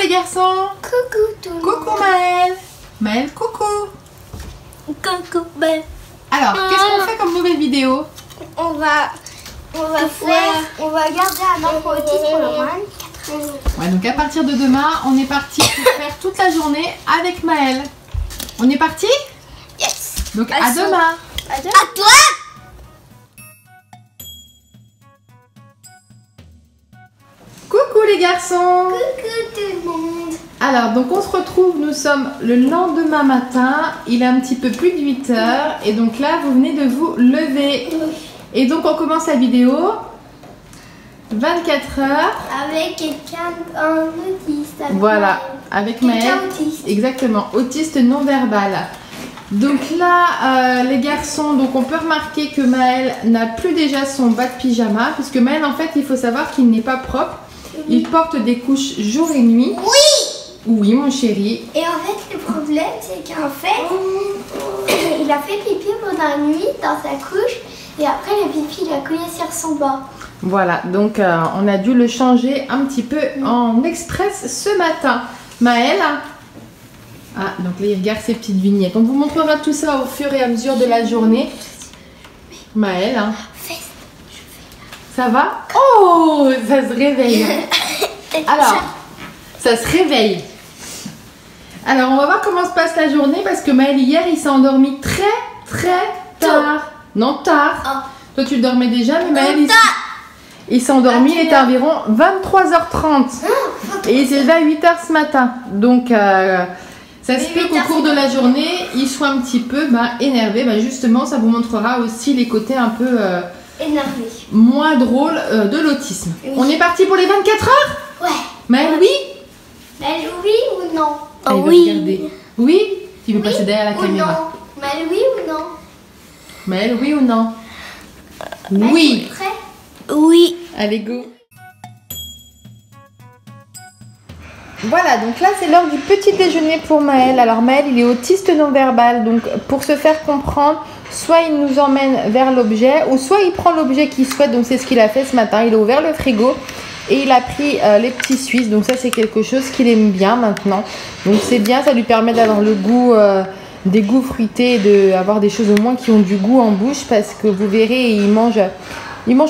les garçons. Coucou tout le monde. Coucou Maëlle. Maëlle, coucou. Coucou Maëlle. Alors, qu'est-ce qu'on fait comme nouvelle vidéo? On va garder un enfant autiste pour le moins. Ouais, donc à partir de demain, on est parti pour faire toute la journée avec Maëlle. On est parti? Yes. Donc à demain. À toi. Coucou les garçons. Coucou tout le monde. Alors, donc on se retrouve, nous sommes le lendemain matin, il est un petit peu plus de 8 h et donc là, vous venez de vous lever. Et donc on commence la vidéo, 24 h. Avec quelqu'un, un autiste. Voilà, avec Maëlle. Quelqu'un autiste. Exactement, autiste non verbal. Donc là, les garçons, donc on peut remarquer que Maëlle n'a plus déjà son bas de pyjama, puisque Maëlle, en fait, il faut savoir qu'il n'est pas propre. Il porte des couches jour et nuit. Oui. Oui, mon chéri. Et en fait, le problème, c'est qu'en fait, il a fait pipi pendant la nuit dans sa couche. Et après, le pipi, il a collé sur son bas. Voilà, donc on a dû le changer un petit peu en express ce matin. Maëlle. Ah, donc là, il regarde ses petites vignettes. On vous montrera tout ça au fur et à mesure de la journée. Maëlle. Ça va? Oh, ça se réveille. Alors, ça se réveille. Alors, on va voir comment se passe la journée parce que Maëlle, hier, il s'est endormi très tard. Non, tard. Oh. Toi, tu dormais déjà, mais Maëlle, il s'est endormi, il était environ 23 h 30. Et il s'est levé à 8 h ce matin. Donc, ça se peut qu'au cours de la journée, il soit un petit peu énervé. Justement, ça vous montrera aussi les côtés un peu énervé. Moins drôles de l'autisme. Oui. On est parti pour les 24 heures? Ouais. Maëlle, oui? Maëlle, oui ou non? Oh, oui. Regarder. Oui? Tu veux passer derrière la caméra? Non. Maëlle, oui ou non? Maëlle, oui ou non? Maëlle, oui. Prêt? Oui. Allez, go. Voilà, donc là c'est l'heure du petit déjeuner pour Maëlle. Alors Maëlle, il est autiste non-verbal, donc pour se faire comprendre, soit il nous emmène vers l'objet, ou soit il prend l'objet qu'il souhaite. Donc c'est ce qu'il a fait ce matin, il a ouvert le frigo et il a pris les petits Suisses. Donc ça c'est quelque chose qu'il aime bien maintenant. Donc c'est bien, ça lui permet d'avoir le goût, des goûts fruités, d'avoir des choses au moins qui ont du goût en bouche, parce que vous verrez, il mange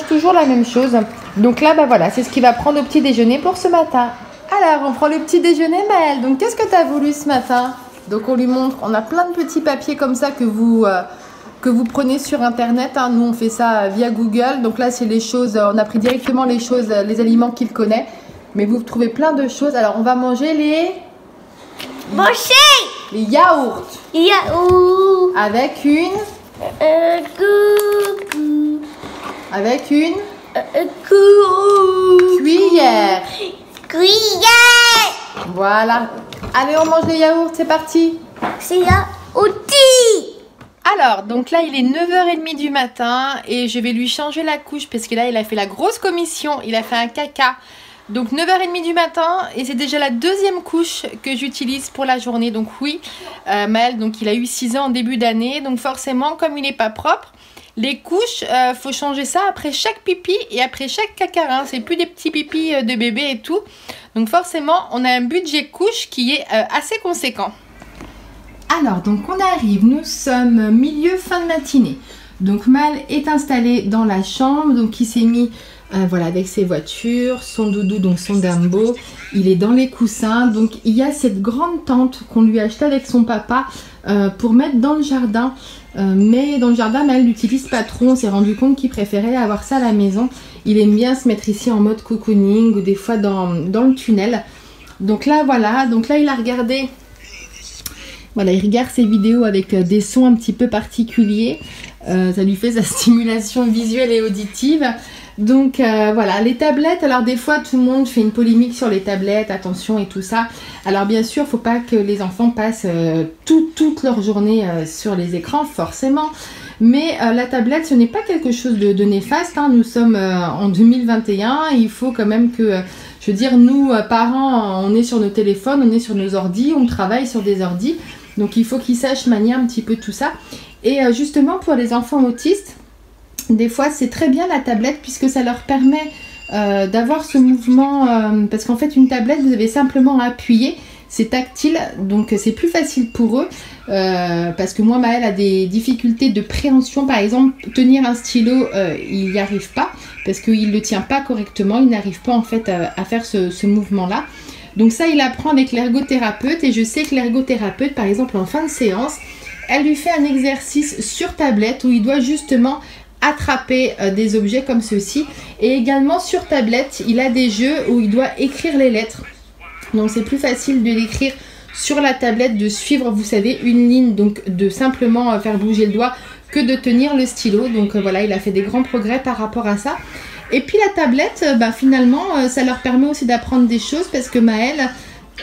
toujours la même chose. Donc là, voilà, c'est ce qu'il va prendre au petit déjeuner pour ce matin. Alors, on prend le petit déjeuner, Maëlle. Donc, qu'est-ce que tu as voulu ce matin? Donc, on lui montre, on a plein de petits papiers comme ça que vous prenez sur Internet. Hein. Nous, on fait ça via Google. Donc là, c'est les choses, on a pris directement les choses, les aliments qu'il connaît. Mais vous trouvez plein de choses. Alors, on va manger les yaourts. Yaourt. Avec une... Avec une... cuillère. Voilà. Allez, on mange les yaourts, c'est parti. C'est yaourti. Alors, donc là, il est 9 h 30 du matin et je vais lui changer la couche parce que là, il a fait la grosse commission. Il a fait un caca. Donc 9 h 30 du matin et c'est déjà la deuxième couche que j'utilise pour la journée. Donc oui, Maëlle, donc il a eu 6 ans en début d'année. Donc forcément, comme il n'est pas propre, les couches, faut changer ça après chaque pipi et après chaque caca. Hein. C'est plus des petits pipis de bébé et tout. Donc forcément, on a un budget couche qui est assez conséquent. Alors, donc on arrive, nous sommes fin de matinée. Donc Maëlle est installé dans la chambre, donc il s'est mis voilà, avec ses voitures, son doudou, donc son Dumbo. Il est dans les coussins. Donc il y a cette grande tente qu'on lui a achetée avec son papa pour mettre dans le jardin. Mais dans le jardin, Maëlle l'utilise pas trop. On s'est rendu compte qu'il préférait avoir ça à la maison. Il aime bien se mettre ici en mode cocooning ou des fois dans le tunnel. Donc là, voilà. Donc là, il a regardé. Voilà, il regarde ses vidéos avec des sons un petit peu particuliers. Ça lui fait sa stimulation visuelle et auditive. Donc voilà, les tablettes, alors des fois tout le monde fait une polémique sur les tablettes, attention et tout ça. Alors bien sûr, il ne faut pas que les enfants passent toute leur journée sur les écrans, forcément. Mais la tablette, ce n'est pas quelque chose de néfaste. Hein. Nous sommes en 2021, il faut quand même que, je veux dire, nous, parents, on est sur nos téléphones, on est sur nos ordis, on travaille sur des ordis. Donc il faut qu'ils sachent manier un petit peu tout ça. Et justement, pour les enfants autistes, des fois, c'est très bien la tablette puisque ça leur permet d'avoir ce mouvement, parce qu'en fait une tablette vous avez simplement à appuyer, c'est tactile, donc c'est plus facile pour eux, parce que moi Maël a des difficultés de préhension, par exemple tenir un stylo, il n'y arrive pas, parce qu'il ne le tient pas correctement, il n'arrive pas en fait à faire ce mouvement là. Donc ça il apprend avec l'ergothérapeute, et je sais que l'ergothérapeute par exemple en fin de séance, elle lui fait un exercice sur tablette où il doit justement attraper des objets comme ceci, et également sur tablette il a des jeux où il doit écrire les lettres, donc c'est plus facile de l'écrire sur la tablette, de suivre vous savez une ligne, donc de simplement faire bouger le doigt que de tenir le stylo. Donc voilà, il a fait des grands progrès par rapport à ça. Et puis la tablette, finalement ça leur permet aussi d'apprendre des choses, parce que Maël,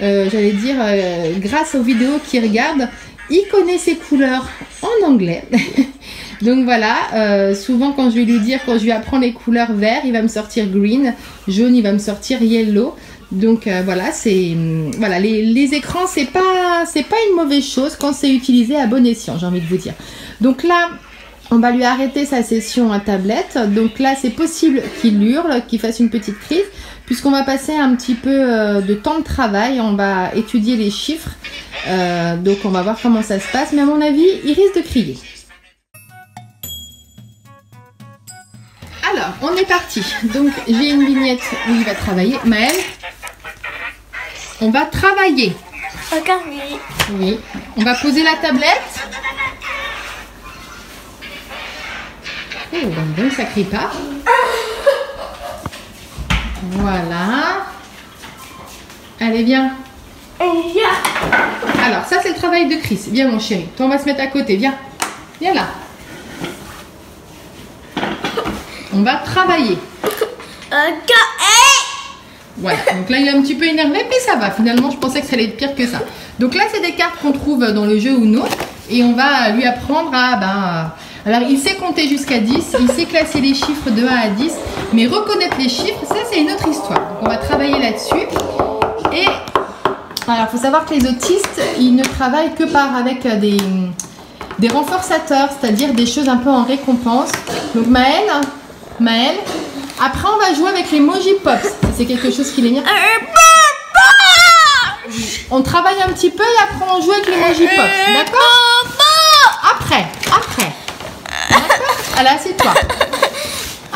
j'allais dire grâce aux vidéos qu'il regarde, il connaît ses couleurs en anglais. Donc voilà, souvent quand je vais lui dire, quand je lui apprends les couleurs vert, il va me sortir green, jaune il va me sortir yellow. Donc voilà, c'est voilà, les écrans c'est pas une mauvaise chose quand c'est utilisé à bon escient, j'ai envie de vous dire. Donc là on va lui arrêter sa session à tablette. Donc là c'est possible qu'il hurle, qu'il fasse une petite crise, puisqu'on va passer un petit peu de temps de travail, on va étudier les chiffres, donc on va voir comment ça se passe, mais à mon avis il risque de crier. Alors on est parti, donc j'ai une vignette où il va travailler. Maël, on va travailler. Regarde. Oui, on va poser la tablette. Oh, donc ça crie pas. Voilà. Allez, viens. Alors, ça, c'est le travail de Chris. Viens, mon chéri. Toi, on va se mettre à côté. Viens. Viens là. On va travailler. Voilà. Donc là, il est un petit peu énervé, mais ça va. Finalement, je pensais que ça allait être pire que ça. Donc là, c'est des cartes qu'on trouve dans le jeu Uno. Et on va lui apprendre à... Alors, il sait compter jusqu'à 10, il sait classer les chiffres de 1 à 10, mais reconnaître les chiffres, ça, c'est une autre histoire. Donc, on va travailler là-dessus. Et alors, il faut savoir que les autistes, ils ne travaillent que avec des renforçateurs, c'est-à-dire des choses un peu en récompense. Donc, Maël, après, on va jouer avec les Moji Pops. C'est quelque chose qui l'énerve. On travaille un petit peu et après, on joue avec les Moji Pops. D'accord? Après. D'accord? Allez, assieds-toi.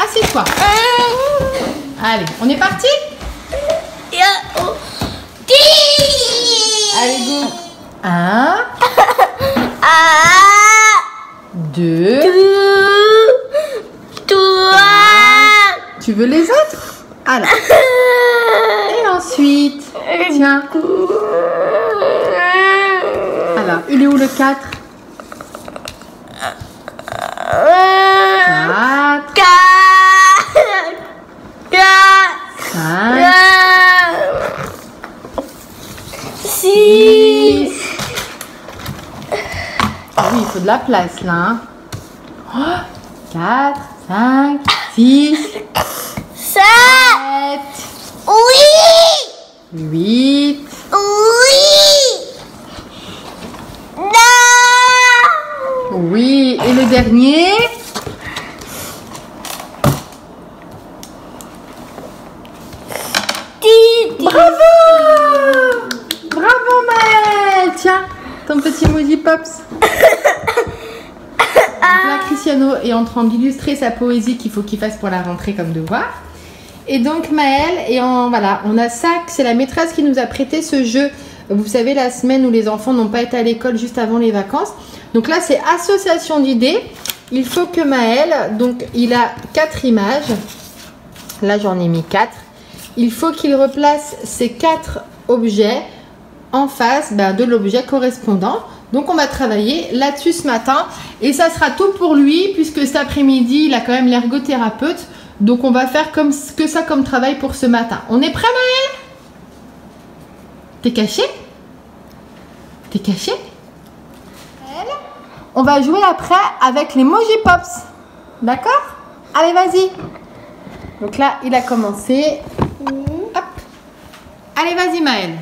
Assieds-toi. Allez, on est parti? Allez, go. 1, 2, 3. Tu veux les autres? Alors. Et ensuite, tiens. Alors, il est où le 4? 4, 5, 6. Ah oui, il faut de la place là. Hein. 4, 5, 6, 7, 8. Oui, et le dernier? Bravo! Bravo Maël! Tiens, ton petit Moji Pops. Donc là, Cristiano est en train d'illustrer sa poésie qu'il faut qu'il fasse pour la rentrée comme devoir. Et donc Maël, voilà, on a ça, c'est la maîtresse qui nous a prêté ce jeu. Vous savez, la semaine où les enfants n'ont pas été à l'école juste avant les vacances. Donc là, c'est association d'idées. Il faut que Maël, donc il a 4 images. Là, j'en ai mis 4. Il faut qu'il replace ces 4 objets en face de l'objet correspondant. Donc, on va travailler là-dessus ce matin. Et ça sera tout pour lui, puisque cet après-midi, il a quand même l'ergothérapeute. Donc, on va faire que ça comme travail pour ce matin. On est prêt, Maël? T'es caché? T'es caché? On va jouer après avec les Moji Pops. D'accord? Allez, vas-y. Donc là, il a commencé. Hop. Allez, vas-y, Maël.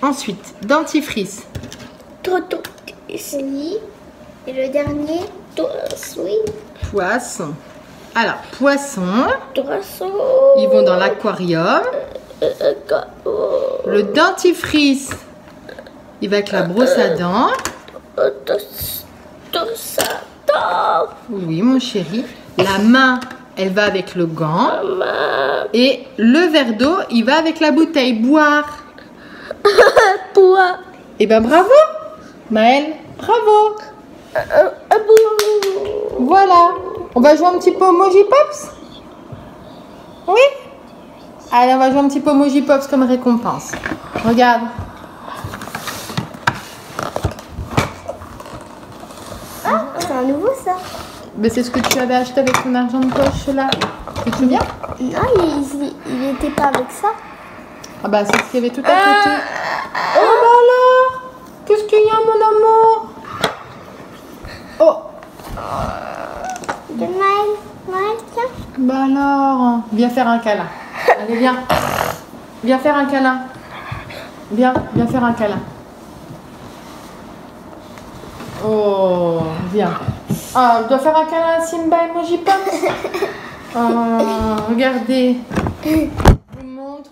Ensuite, dentifrice. Ici. Et le dernier, oui. Poisson. Alors, poisson. Poisson. Ils vont dans l'aquarium. Le dentifrice, il va avec la brosse à dents. Oui, mon chéri. La main, elle va avec le gant. Et le verre d'eau, il va avec la bouteille. Boire. Boire. Eh ben bravo, Maëlle. Bravo. Voilà. On va jouer un petit peu au Moji Pops? Oui? Allez, on va jouer un petit peu au Moji Pops comme récompense. Regarde. Ah, c'est un nouveau ça. Mais c'est ce que tu avais acheté avec ton argent de poche là. Tu te souviens? Non, il n'était pas avec ça. Ah bah c'est ce qu'il y avait tout à côté. Oh bah alors? Qu'est-ce qu'il y a, mon amour? Oh. De Maëlle, tiens. Bah alors, viens faire un câlin. Allez, viens. Viens faire un câlin. Viens faire un câlin. Oh, viens. Ah, on doit faire un câlin à Simba et Moji Pops. Oh, regardez. Je vous montre.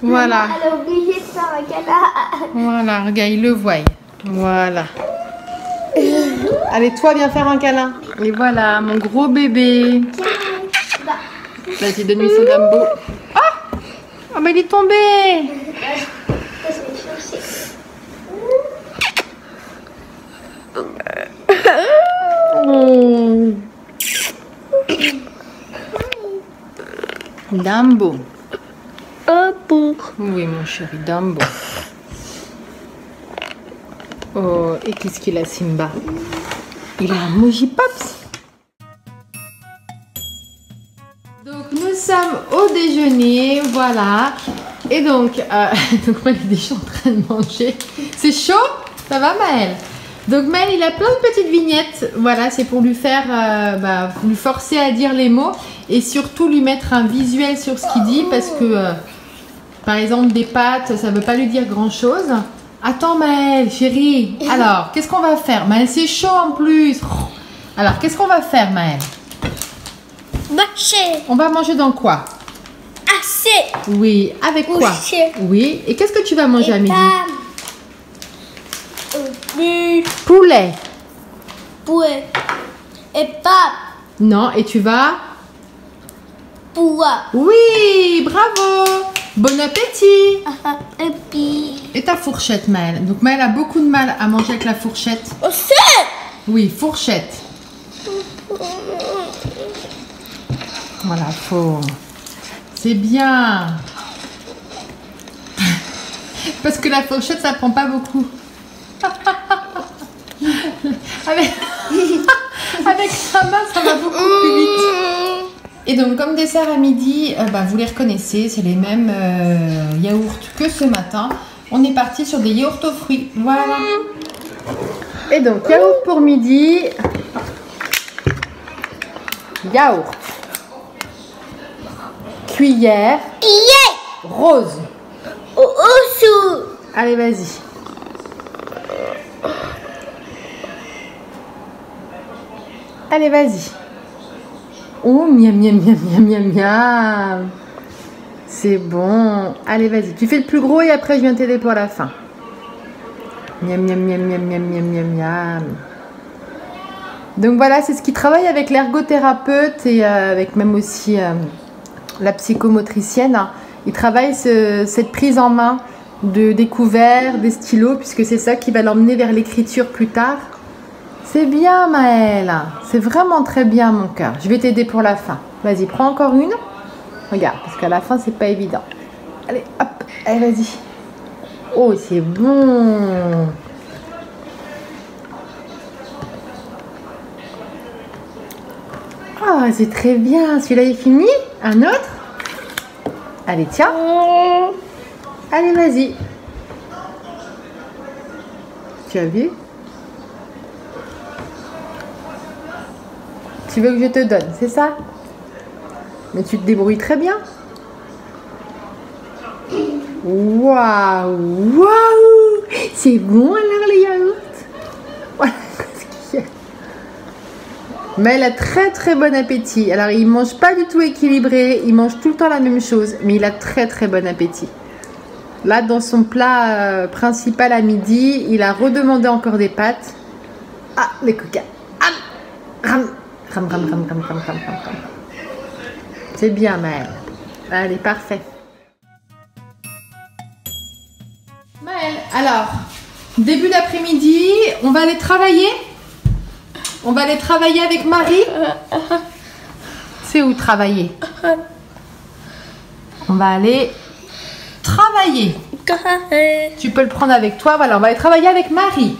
Voilà. Elle a oublié de faire un câlin. Voilà, regarde, il le voit. Voilà. Allez, toi, viens faire un câlin. Et voilà, mon gros bébé. Vas-y, donne-lui son Dumbo. Ah! Oh, mais il est tombé. Oh. Dumbo. Oui, mon chéri, Dumbo. Oh, et qu'est-ce qu'il a, Simba? Il a un Moji Pops. Donc, nous sommes au déjeuner, voilà. Et donc, donc Maëlle est déjà en train de manger. C'est chaud? Ça va, Maëlle? Donc, Maëlle, il a plein de petites vignettes. Voilà, c'est pour lui faire, lui forcer à dire les mots. Et surtout, lui mettre un visuel sur ce qu'il dit. Parce que, par exemple, des pâtes, ça ne veut pas lui dire grand-chose. Attends, Maëlle, chérie. Alors, qu'est-ce qu'on va faire? Maëlle, c'est chaud en plus. Alors, qu'est-ce qu'on va faire, Maëlle? Marcher. On va manger dans quoi? Assez. Oui, avec quoi? Coucher. Oui, et qu'est-ce que tu vas manger à midi? Poulet. Poulet. Et pas. Non, et tu vas? Poulet. Oui, bravo. Bon appétit. Et puis. Et ta fourchette, Maëlle? Donc Maëlle a beaucoup de mal à manger avec la fourchette. Aussi. Oui, fourchette. Voilà, faut... C'est bien. Parce que la fourchette, ça prend pas beaucoup. Avec sa main, ça va beaucoup plus vite. Et donc, comme dessert à midi, vous les reconnaissez, c'est les mêmes yaourts que ce matin. On est parti sur des yaourts aux fruits. Voilà. Et donc, yaourt pour midi. Yaourt. Cuillère. Rose. Allez, vas-y. Allez, vas-y. Oh, miam, miam, miam, miam, miam, miam. C'est bon. Allez, vas-y. Tu fais le plus gros et après, je viens t'aider pour la fin. Miam, miam, miam, miam, miam, miam, miam, miam. Donc voilà, c'est ce qui travaille avec l'ergothérapeute et avec même aussi la psychomotricienne. Il travaille cette prise en main des couverts, des stylos, puisque c'est ça qui va l'emmener vers l'écriture plus tard. C'est bien, Maëlle. C'est vraiment très bien, mon cœur. Je vais t'aider pour la fin. Vas-y, prends encore une. Regarde, parce qu'à la fin, c'est pas évident. Allez, hop. Allez, vas-y. Oh, c'est bon. Ah, c'est très bien. Celui-là est fini. Un autre. Allez, tiens. Allez, vas-y. Tu as vu? Tu veux que je te donne, c'est ça? Mais tu te débrouilles très bien. Waouh! Waouh! C'est bon alors les yaourts? Mais elle a très bon appétit. Alors il mange pas du tout équilibré, il mange tout le temps la même chose, mais il a très bon appétit. Là dans son plat principal à midi, il a redemandé encore des pâtes. Ah les coquins. Ram. C'est bien Maëlle. Allez, parfait. Maëlle, alors, début d'après-midi, on va aller travailler. On va aller travailler avec Marie. C'est où travailler? On va aller travailler. Tu peux le prendre avec toi. Voilà, on va aller travailler avec Marie.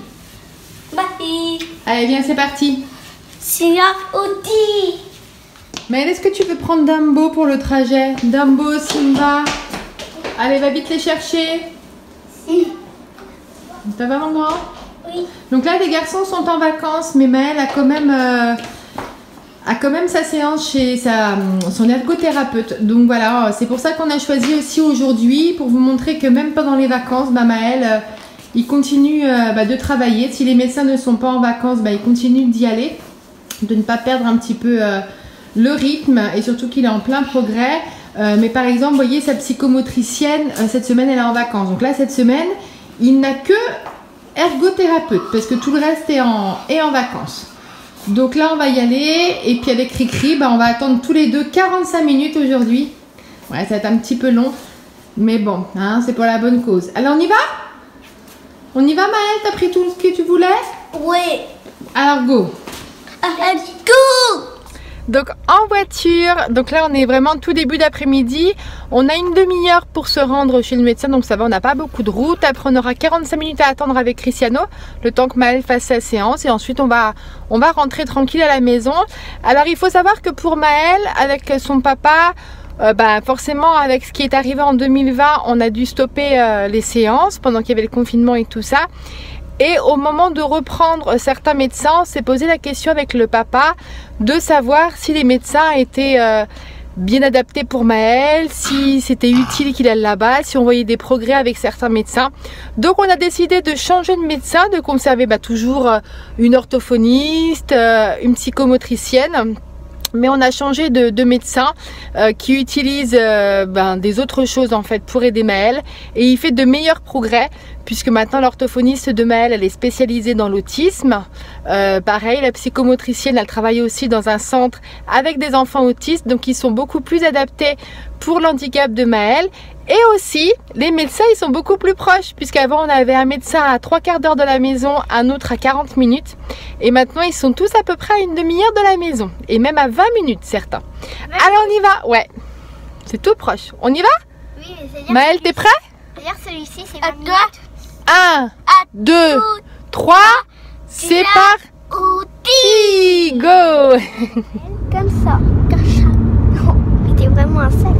Marie. Allez, viens, c'est parti. Sia Audi. Mais est-ce que tu veux prendre Dumbo pour le trajet? Dumbo, Simba. Allez, va vite les chercher. Si. Ça va, mon grand? Oui. Donc là, les garçons sont en vacances, mais Maëlle a quand même sa séance chez son ergothérapeute. Donc voilà, c'est pour ça qu'on a choisi aussi aujourd'hui, pour vous montrer que même pendant les vacances, Maëlle, il continue de travailler. Si les médecins ne sont pas en vacances, il continue d'y aller, de ne pas perdre un petit peu le rythme, et surtout qu'il est en plein progrès. Mais par exemple, vous voyez, sa psychomotricienne, cette semaine, elle est en vacances. Donc là, cette semaine, il n'a que ergothérapeute, parce que tout le reste est en vacances. Donc là, on va y aller, et puis avec Cricri, on va attendre tous les deux 45 minutes aujourd'hui. Ouais, ça va être un petit peu long, mais bon, hein, c'est pour la bonne cause. Alors, on y va? On y va, Maëlle? T'as pris tout ce que tu voulais? Oui. Alors, go. Go. Donc en voiture, donc là on est vraiment tout début d'après-midi. On a une demi-heure pour se rendre chez le médecin, donc ça va, on n'a pas beaucoup de route. Après on aura 45 minutes à attendre avec Cristiano, le temps que Maëlle fasse sa séance, et ensuite on va rentrer tranquille à la maison. Alors il faut savoir que pour Maëlle, avec son papa, forcément avec ce qui est arrivé en 2020, on a dû stopper les séances pendant qu'il y avait le confinement et tout ça. Et au moment de reprendre, certains médecins, on s'est posé la question avec le papa de savoir si les médecins étaient bien adaptés pour Maëlle, si c'était utile qu'il aille là-bas, si on voyait des progrès avec certains médecins. Donc on a décidé de changer de médecin, de conserver toujours une orthophoniste, une psychomotricienne. Mais on a changé de médecin qui utilise des autres choses en fait pour aider Maëlle, et il fait de meilleurs progrès puisque maintenant l'orthophoniste de Maëlle, elle est spécialisée dans l'autisme. Pareil, la psychomotricienne, elle travaille aussi dans un centre avec des enfants autistes, donc ils sont beaucoup plus adaptés pour l'handicap de Maëlle. Et aussi, les médecins, ils sont beaucoup plus proches, puisqu'avant on avait un médecin à 3/4 d'heure de la maison, un autre à 40 minutes. Et maintenant, ils sont tous à peu près à une demi-heure de la maison, et même à 20 minutes certains. Allez, on y va. Ouais, c'est tout proche. On y va? Oui, mais Maëlle, t'es prêt? Regarde celui-ci, c'est 20 minutes. 1, 2, 3, c'est parti. Go. Comme ça. Non, mais t'es vraiment un sac.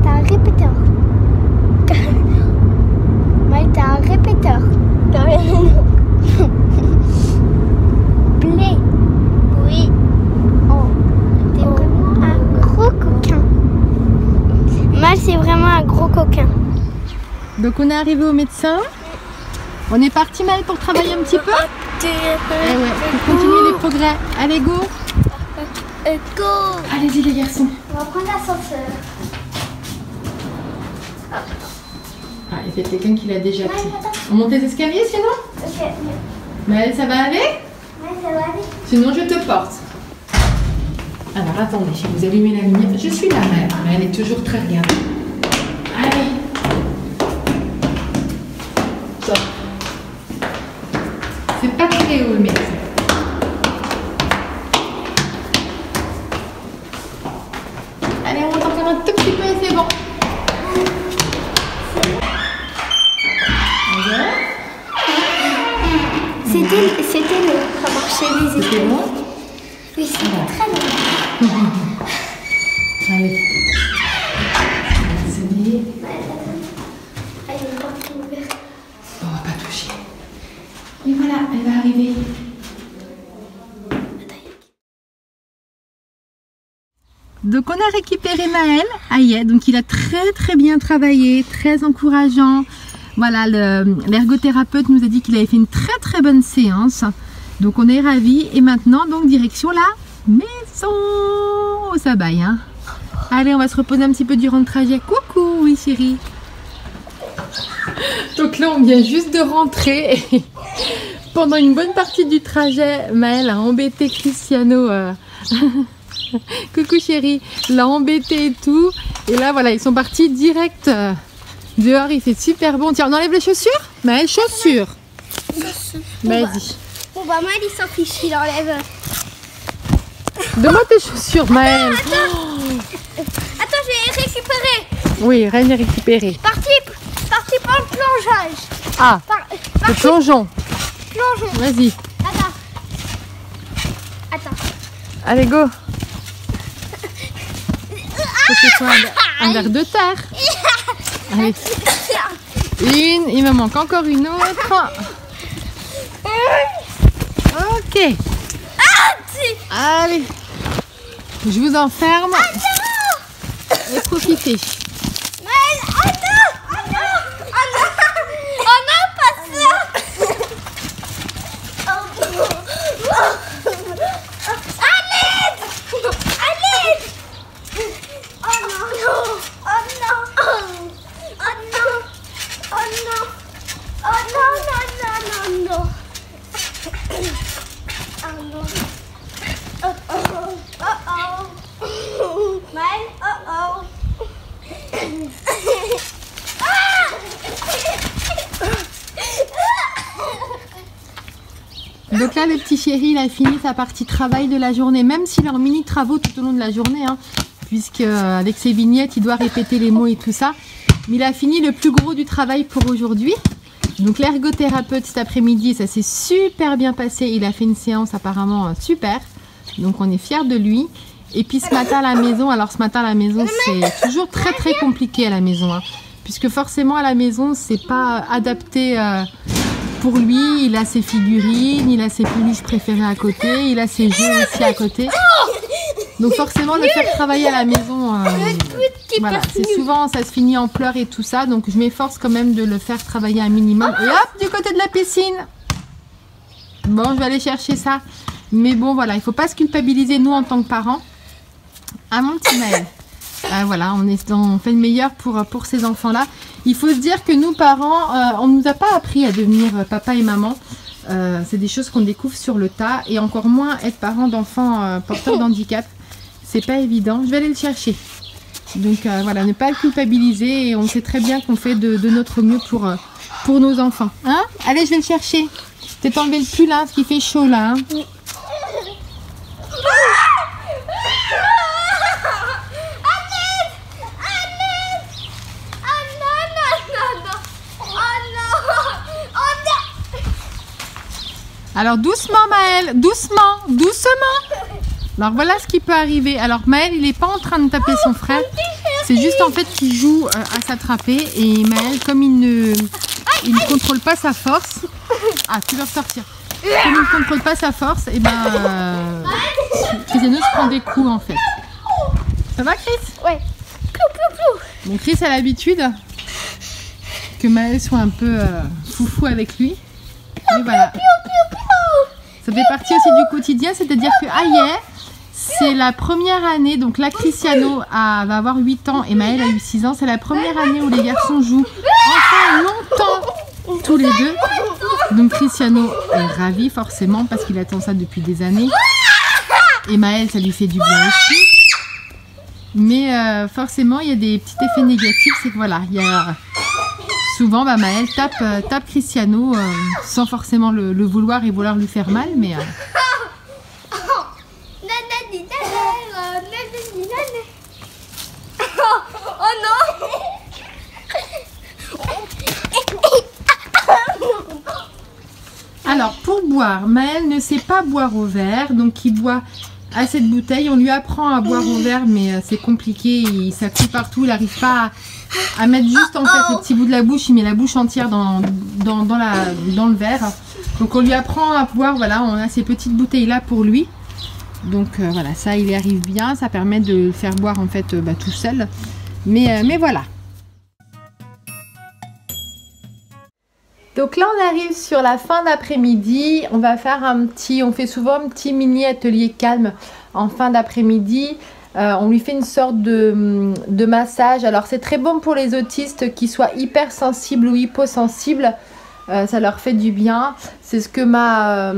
T'as un répéteur. Maëlle, t'as un répéteur. Play. Oui. Oh. T'es vraiment un gros coquin. Maëlle, c'est vraiment un gros coquin. Donc on est arrivé au médecin. On est parti, Maëlle, pour travailler un petit peu. Eh ouais, pour continuer les progrès. Allez, go. Go. Allez-y les garçons. On va prendre l'ascenseur. Ah, il y a quelqu'un qui l'a déjà pris. On monte les escaliers sinon? Ok. Maëlle, ça va aller? Ouais, ça va aller. Sinon je te porte. Alors attendez, je vais vous allumer la lumière. Je suis là, Maëlle. Maëlle est toujours très regardée. Allez. Stop. C'est pas très haut le médecin. Allez, on monte encore un tout petit peu et c'est bon. C'était le. Ça marchait les C'était escaliers. bon? Oui, c'était très bien. Allez. C'est bien. Allez, une porte ouverte. On va pas toucher. Et voilà, elle va arriver. Donc on a récupéré Maëlle. Ah yeah, donc il a très bien travaillé, très encourageant. Voilà, l'ergothérapeute nous a dit qu'il avait fait une très bonne séance. Donc on est ravis. Et maintenant, donc direction la maison. Oh, ça baille, hein. Allez, on va se reposer un petit peu durant le trajet. Coucou, oui chérie. Donc là, on vient juste de rentrer. Et pendant une bonne partie du trajet, Maëlle a embêté Cristiano. Coucou chérie, l'a embêté et tout. Et là, voilà, ils sont partis direct dehors. Il fait super bon. Tiens, on enlève les chaussures? Maëlle, chaussures. Vas-y. Bon bah Maëlle, il s'en fiche, il enlève. Donne-moi tes chaussures, Maëlle. Attends, je vais récupérer. Oui, rien n'est récupéré. Parti pour le plongeage. Ah, le plongeon. Plongeon. Vas-y. Attends. Allez, go. C'est quoi, un verre de terre? Allez. Une, il me manque encore une autre. Ok. Allez. Je vous enferme. Et profitez. Donc là, le petit chéri, il a fini sa partie travail de la journée, même s'il est en mini travaux tout au long de la journée, hein, puisque avec ses vignettes, il doit répéter les mots et tout ça. Mais il a fini le plus gros du travail pour aujourd'hui. Donc l'ergothérapeute cet après-midi, ça s'est super bien passé. Il a fait une séance apparemment super. Donc on est fiers de lui. Et puis ce matin à la maison, alors ce matin à la maison, c'est toujours très compliqué à la maison, hein, puisque forcément à la maison, c'est pas adapté pour lui. Il a ses figurines, il a ses peluches préférées à côté, il a ses jeux aussi à côté. Donc forcément, le faire travailler à la maison, voilà, c'est souvent, ça se finit en pleurs et tout ça. Donc je m'efforce quand même de le faire travailler un minimum. Et hop, du côté de la piscine. Bon, je vais aller chercher ça. Mais bon, voilà, il ne faut pas se culpabiliser, nous, en tant que parents. Ah, mon petit Maël. Voilà, on fait le meilleur pour ces enfants-là. Il faut se dire que nous, parents, on ne nous a pas appris à devenir papa et maman. C'est des choses qu'on découvre sur le tas. Et encore moins être parent d'enfants porteurs d'handicap. C'est pas évident. Je vais aller le chercher. Donc voilà, ne pas le culpabiliser. Et on sait très bien qu'on fait de notre mieux pour nos enfants. Hein? Allez, je vais le chercher. Peut-être enlever le pull, là, parce qu'il fait chaud, là. Hein? Alors doucement Maëlle, doucement. Alors voilà ce qui peut arriver. Alors Maëlle, il n'est pas en train de taper son frère. C'est juste en fait qu'il joue à s'attraper. Et Maëlle, comme il ne contrôle pas sa force. Ah, tu veux ressortir. Comme il ne contrôle pas sa force, et ben Cristiano se prend des coups en fait. Ça va Chris? Ouais. Bon, Chris a l'habitude que Maëlle soit un peu foufou avec lui. Et voilà. Ça fait partie aussi du quotidien, c'est-à-dire que hier, c'est la première année, donc là Cristiano va avoir 8 ans et Maëlle a eu 6 ans, c'est la première année où les garçons jouent enfin longtemps tous les deux. Donc Cristiano est ravi forcément parce qu'il attend ça depuis des années. Et Maëlle, ça lui fait du bien aussi. Mais forcément, il y a des petits effets négatifs, c'est que voilà, il y a... Souvent, Maëlle tape Cristiano sans forcément le vouloir et vouloir lui faire mal, mais... Oh non! Alors, pour boire, Maëlle ne sait pas boire au verre, donc il boit à cette bouteille. On lui apprend à boire au verre, mais c'est compliqué, ça coule partout, il n'arrive pas à mettre juste en fait le petit bout de la bouche, il met la bouche entière dans le verre. Donc on lui apprend à boire, voilà, on a ces petites bouteilles là pour lui. Donc voilà, ça il y arrive bien, ça permet de le faire boire en fait tout seul. Mais voilà. Donc là, on arrive sur la fin d'après-midi. On va faire on fait souvent un petit mini atelier calme en fin d'après-midi. On lui fait une sorte de massage. Alors, c'est très bon pour les autistes qui soient hypersensibles ou hyposensibles. Ça leur fait du bien. C'est ce que m'a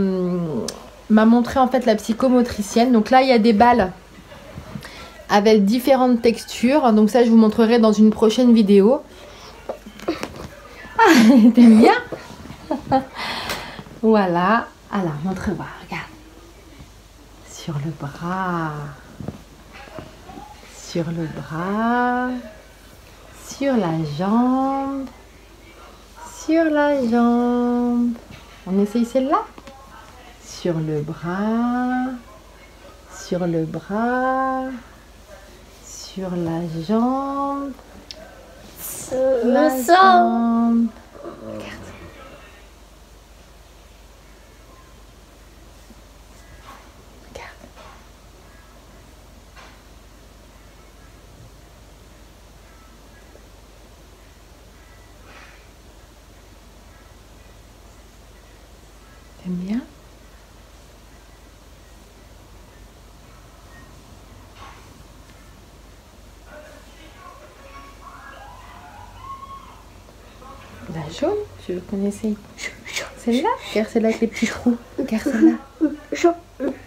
montré en fait la psychomotricienne. Donc là, il y a des balles avec différentes textures. Donc ça, je vous montrerai dans une prochaine vidéo. Ah, t'aimes bien? Voilà. Alors, montre-moi, regarde. Sur le bras. Sur le bras. Sur la jambe. Sur la jambe. On essaye celle-là? Sur le bras. Sur le bras. Sur la jambe. Le sang. Regarde. Regarde. T'aimes bien? La jaune, je veux qu'on essaye. Celle-là? Regarde celle-là avec les petits trous. Regarde celle-là.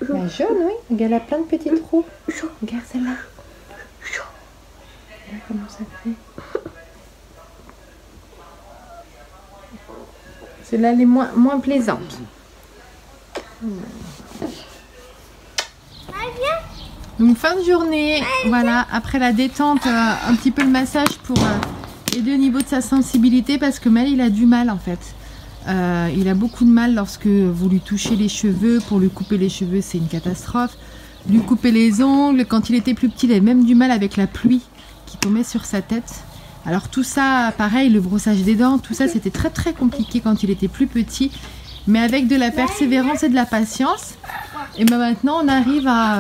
La jaune, oui. Regarde, elle a plein de petits trous. Regarde celle-là. Regarde comment ça fait. Celle-là, elle est moins plaisante. Donc, fin de journée. Voilà, après la détente, un petit peu le massage pour... aider au niveau de sa sensibilité parce que Maël il a du mal en fait. Il a beaucoup de mal lorsque vous lui touchez les cheveux. Pour lui couper les cheveux, c'est une catastrophe. Lui couper les ongles, quand il était plus petit, il avait même du mal avec la pluie qui tombait sur sa tête. Alors tout ça, pareil, le brossage des dents, tout ça c'était très très compliqué quand il était plus petit. Mais avec de la persévérance et de la patience, et ben maintenant on arrive à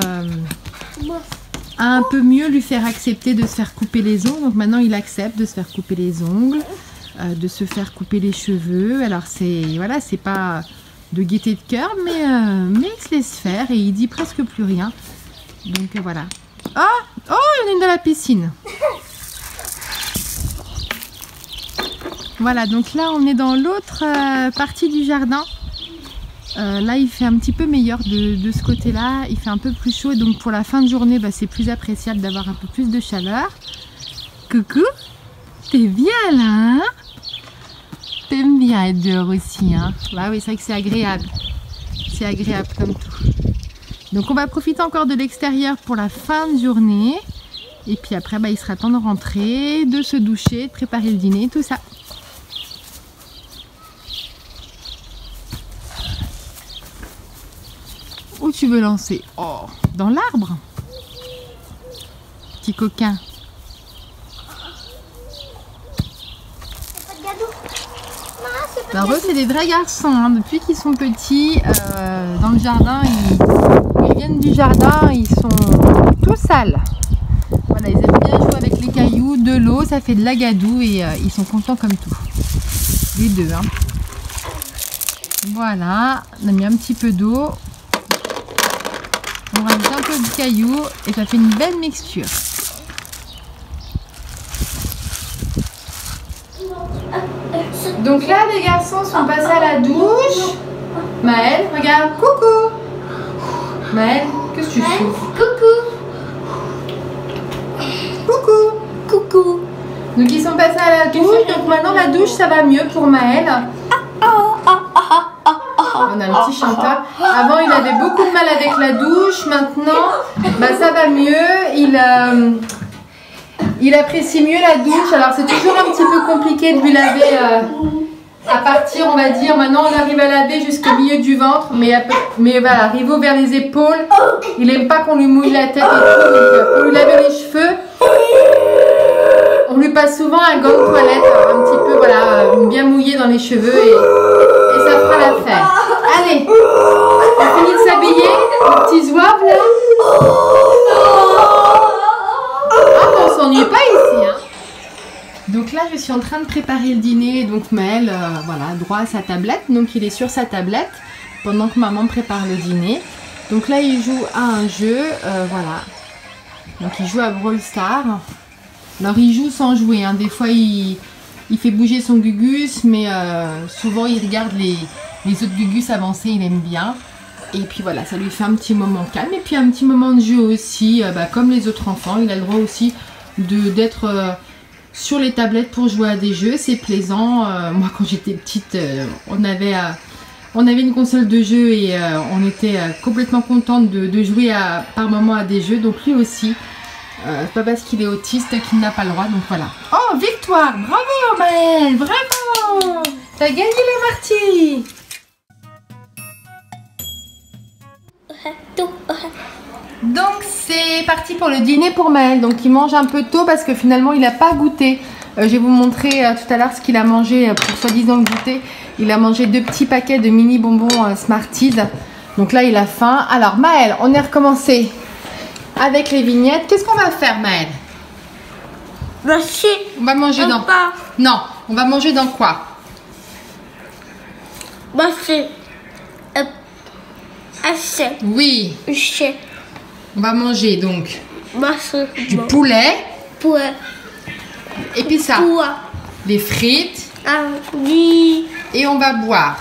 un peu mieux lui faire accepter de se faire couper les ongles. Donc maintenant il accepte de se faire couper les ongles, de se faire couper les cheveux. Alors c'est voilà, c'est pas de gaieté de cœur, mais il se laisse faire et il dit presque plus rien. Donc voilà. Oh, il y en a une dans la piscine. Voilà, donc là on est dans l'autre partie du jardin. Là il fait un petit peu meilleur de ce côté là, il fait un peu plus chaud, donc pour la fin de journée c'est plus appréciable d'avoir un peu plus de chaleur. Coucou, t'es bien là hein? T'aimes bien être dehors aussi hein? Bah oui, c'est vrai que c'est agréable comme tout. Donc on va profiter encore de l'extérieur pour la fin de journée et puis après il sera temps de rentrer, de se doucher, de préparer le dîner, tout ça. Où tu veux lancer? Oh, dans l'arbre. Petit coquin. Alors eux, c'est des vrais garçons. Hein. Depuis qu'ils sont petits, dans le jardin, ils viennent du jardin, ils sont tout sales. Voilà, ils aiment bien jouer avec les cailloux, de l'eau, ça fait de la gadoue et ils sont contents comme tout. Les deux. Hein. Voilà, on a mis un petit peu d'eau. On rajoute un peu de cailloux et ça fait une belle mixture. Donc là, les garçons sont passés à la douche. Maël, regarde, coucou. Maël, qu'est-ce que tu fais? Coucou. Coucou. Donc ils sont passés à la douche. Donc maintenant la douche, ça va mieux pour Maël. On a un petit chanteur. Avant, il avait beaucoup de mal avec la douche. Maintenant, ça va mieux. Il apprécie mieux la douche. Alors, c'est toujours un petit peu compliqué de lui laver à partir, on va dire. Maintenant, on arrive à laver jusqu'au milieu du ventre. Mais voilà, arrivé vers les épaules, il n'aime pas qu'on lui mouille la tête et tout. Donc, pour lui laver les cheveux, on lui passe souvent un gant de toilette, un petit peu, voilà, bien mouillé dans les cheveux et ça fera l'affaire. Allez, on finit de s'habiller, le petit zouave là. Ah, on s'ennuie pas ici, hein. Donc là, je suis en train de préparer le dîner. Donc Maël, voilà, droit à sa tablette. Donc il est sur sa tablette pendant que maman prépare le dîner. Donc là, il joue à un jeu, voilà. Donc il joue à Brawl Stars. Alors il joue sans jouer, hein. Des fois il fait bouger son Gugus, mais souvent il regarde les autres Gugus avancer, il aime bien. Et puis voilà, ça lui fait un petit moment calme. Et puis un petit moment de jeu aussi, comme les autres enfants. Il a le droit aussi d'être sur les tablettes pour jouer à des jeux, c'est plaisant. Moi quand j'étais petite, on avait une console de jeu et on était complètement contente de jouer par moment à des jeux. Donc lui aussi, c'est pas parce qu'il est autiste qu'il n'a pas le droit. Donc voilà. Oh, victoire! Bravo Maël! Bravo! T'as gagné la partie! Donc c'est parti pour le dîner pour Maël. Donc il mange un peu tôt parce que finalement il n'a pas goûté. Je vais vous montrer tout à l'heure ce qu'il a mangé pour soi-disant le goûter. Il a mangé 2 petits paquets de mini bonbons Smarties. Donc là il a faim. Alors Maël, on est recommencé avec les vignettes. Qu'est-ce qu'on va faire Maël? On va manger dans... Non, on va manger dans quoi? Oui. On va manger donc du poulet. Et puis ça, les frites. Et on va boire.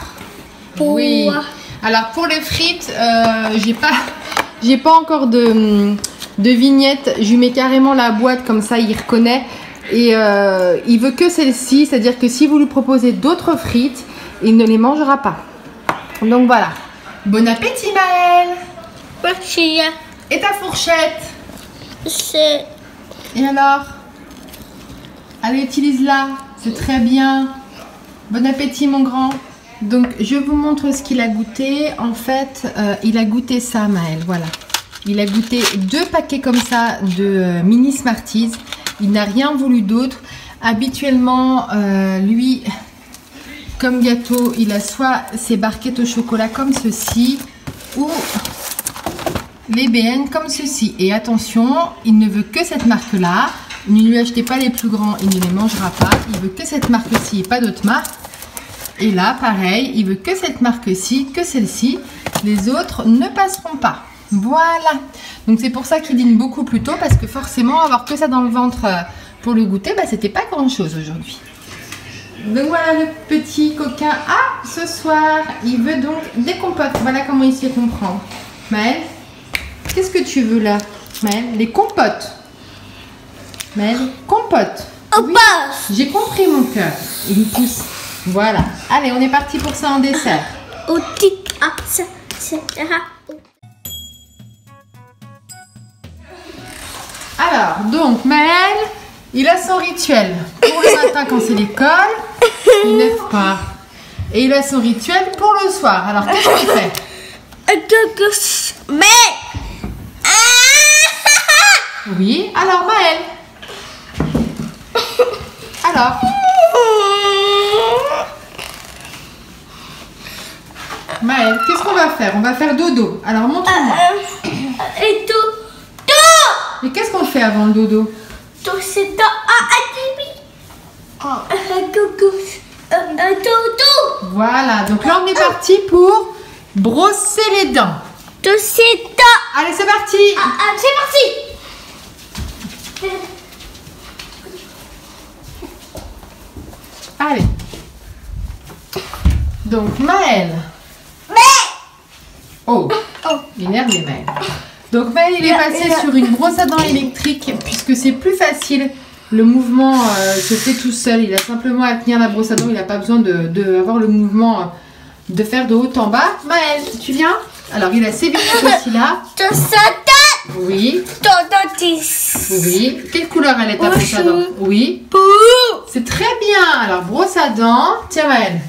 Oui. Alors pour les frites, j'ai pas encore de vignettes. Je lui mets carrément la boîte comme ça, il reconnaît. Et il veut que celle-ci, c'est-à-dire que si vous lui proposez d'autres frites, il ne les mangera pas. Donc voilà. Bon appétit Maël. Et ta fourchette? Et alors? Allez, utilise-la. C'est très bien. Bon appétit mon grand. Donc je vous montre ce qu'il a goûté. En fait, il a goûté ça Maël. Voilà. Il a goûté 2 paquets comme ça de mini Smarties. Il n'a rien voulu d'autre. Habituellement, lui, comme gâteau, il a soit ses barquettes au chocolat comme ceci, ou les BN comme ceci. Et attention, il ne veut que cette marque-là. Ne lui achetez pas les plus grands, il ne les mangera pas. Il veut que cette marque-ci et pas d'autres marques. Et là, pareil, il veut que cette marque-ci, que celle-ci. Les autres ne passeront pas. Voilà. Donc c'est pour ça qu'il dîne beaucoup plus tôt, parce que forcément, avoir que ça dans le ventre pour le goûter, c'était pas grand-chose aujourd'hui. Donc voilà le petit coquin. Ah, ce soir, il veut donc des compotes. Voilà comment il se fait comprendre. Maël, qu'est-ce que tu veux là? Maël, les compotes. Maël, compotes. Oui, j'ai compris mon cœur. Il me pousse. Voilà. Allez, on est parti pour ça en dessert. Alors, donc Maël, il a son rituel. Pour le matin quand c'est l'école, il ne lève pas. Et il a son rituel pour le soir. Alors, qu'est-ce qu'il fait? Oui, alors Maël. Alors Maël, qu'est-ce qu'on va faire? On va faire dodo. Alors montre-moi. Mais qu'est-ce qu'on fait avant le dodo? Voilà, donc là on est parti pour brosser les dents. Allez, c'est parti. Allez. Donc Maël. Oh, énervé Maël. Donc Maël, il est passé sur une brosse à dents électrique puisque c'est plus facile. Le mouvement se fait tout seul. Il a simplement à tenir la brosse à dents. Il n'a pas besoin d'avoir le mouvement de faire de haut en bas. Maël, tu viens? Alors il a ses vignettes aussi là. Oui. Oui. Quelle couleur elle est ta brosse à dents? Oui. C'est très bien. Alors brosse à dents. Tiens Maël.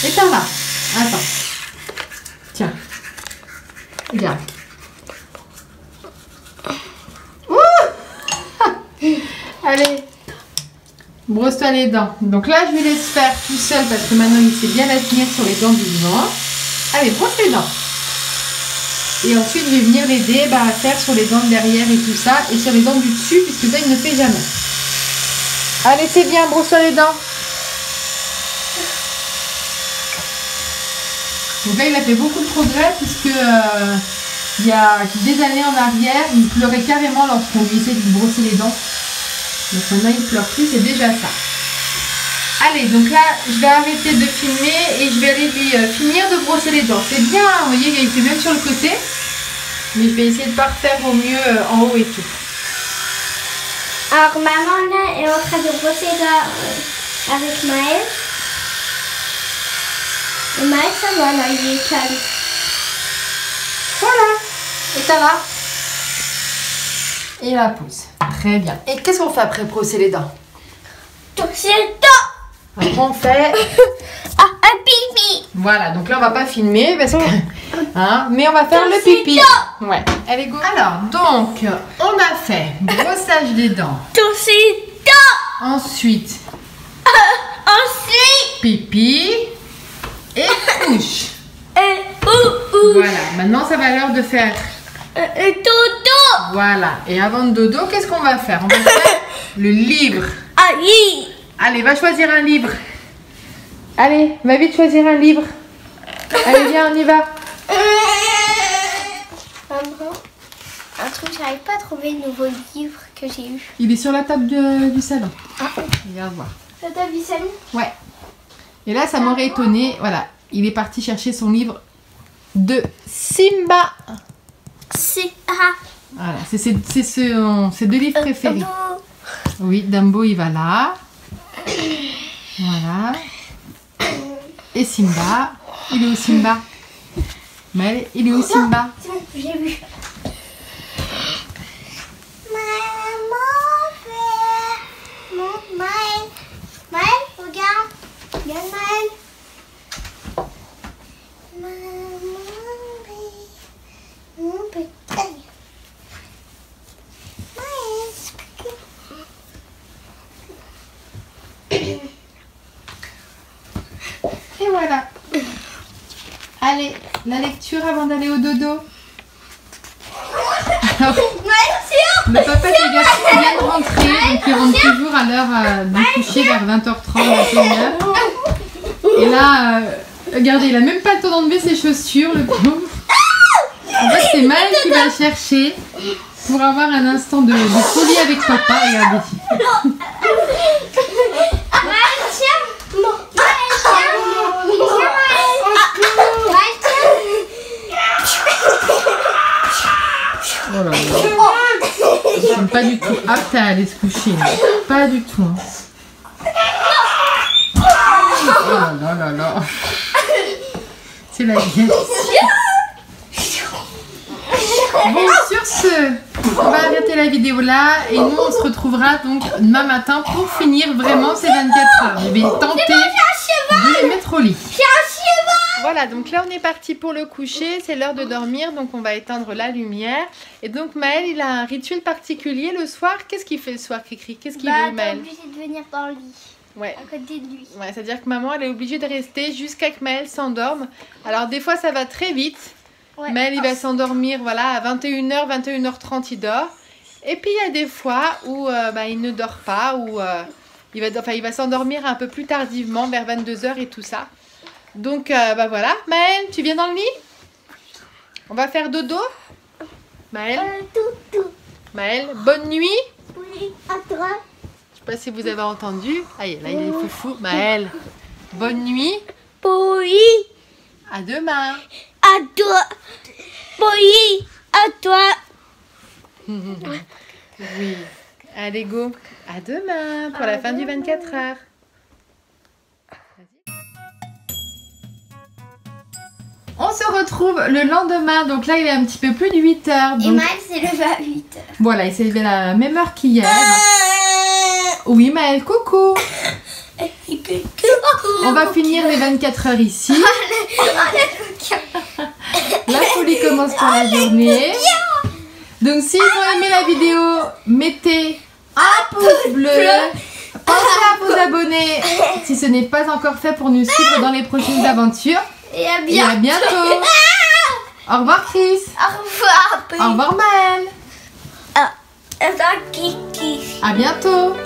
Et par là. Attends. Tiens. Regarde. Allez. Brosse-toi les dents. Donc là, je lui laisse faire tout seul parce que maintenant, il sait bien la tenir sur les dents du devant. Allez, brosse les dents. Et ensuite, je vais venir l'aider à faire sur les dents de derrière et tout ça. Et sur les dents du dessus, puisque ça, il ne fait jamais. Allez, c'est bien, brosse-toi les dents. Donc là, il a fait beaucoup de progrès, puisque il y a des années en arrière, il pleurait carrément lorsqu'on lui essayait de lui brosser les dents. Donc maintenant, il ne pleure plus, c'est déjà ça. Allez, donc là, je vais arrêter de filmer et je vais aller lui finir de brosser les dents. C'est bien, vous voyez, il fait même sur le côté. Mais je vais essayer de ne pas refaire au mieux en haut et tout. Alors, maman là est en train de brosser les dents avec Maël. Et Maël, ça va, là, il est calme. Voilà. Et ça va. Et la pose. Très bien. Et qu'est-ce qu'on fait après brosser les dents? Brosser les dents. Après, on fait... un pipi. Voilà, donc là, on va pas filmer parce que... Hein, mais on va faire le pipi. Ouais. Allez, go. Alors, donc, on a fait brossage des dents. Brosser les dents. Ensuite, Ensuite. pipi et couche. Voilà, maintenant, ça va l'heure de faire... Dodo. Voilà, et avant de dodo, qu'est-ce qu'on va faire? On va faire le livre. Allez. Allez, va choisir un livre. Allez, va vite choisir un livre. Allez, viens, on y va. Maman, un truc, j'arrive pas à trouver le nouveau livre que j'ai eu. Il est sur la table du salon. Regarde voir. La table du salon? Ouais. Et là, ça m'aurait étonné. Voilà, il est parti chercher son livre de Simba. C'est Voilà, c'est ses deux livres préférés. Oui, Dumbo, il va là. Voilà. Et Simba, il est où Simba? Mais il est où Simba? C'est bon, j'ai vu. Maël, regarde. Regarde Maël. Mon petit. Et voilà. Allez, la lecture avant d'aller au dodo. Alors, le papa et le garçon vient de rentrer, donc il rentre toujours à l'heure du coucher vers 20h30, 21h. Et là, regardez, il a même pas le temps d'enlever ses chaussures, le pauvre. En fait, c'est Maël qui va le chercher pour avoir un instant de folie avec papa. Regardez. Oh là là. Ils sont pas du tout aptes à aller se coucher. Là. Pas du tout. Hein. Oh là là là là. C'est la guerre. Bon, sur ce, on va arrêter la vidéo là. Et nous, on se retrouvera donc demain matin pour finir vraiment ces 24 heures. Je vais tenter de les mettre au lit. Voilà, donc là on est parti pour le coucher, c'est l'heure de dormir, donc on va éteindre la lumière. Et donc Maël, il a un rituel particulier le soir. Qu'est-ce qu'il fait le soir, Cricri? Qu'est-ce qu'il veut, Maël? T'es obligé de venir dans le lit, ouais. à côté de lui. Ouais, c'est-à-dire que maman, elle est obligée de rester jusqu'à ce que Maël s'endorme. Alors des fois ça va très vite. Ouais. Maël, il va s'endormir, voilà, à 21h, 21h30, il dort. Et puis il y a des fois où il ne dort pas, ou il va s'endormir un peu plus tardivement, vers 22h et tout ça. Donc, voilà. Maël, tu viens dans le lit? On va faire dodo? Maël? Maël, bonne nuit? Oui, à toi. Je sais pas si vous avez entendu. Aïe, là, il est foufou. Maël, bonne nuit? Oui. À demain. À toi. Oui, à toi. Oui. Allez, go. À demain pour la fin du 24 heures. On se retrouve le lendemain, donc là il est un petit peu plus de 8 heures. Donc... Et Maël s'est levé à 8 heures. Voilà, il s'est levé à la même heure qu'hier. Oui Maël, coucou. On va finir les 24 heures ici. La folie commence pour la journée. Donc si vous avez aimé la vidéo, mettez un pouce bleu. Pensez à vous abonner si ce n'est pas encore fait pour nous suivre dans les prochaines aventures. Et à bientôt. Au revoir Chris. Au revoir. Au revoir Maëlle. Au revoir Kiki. À bientôt.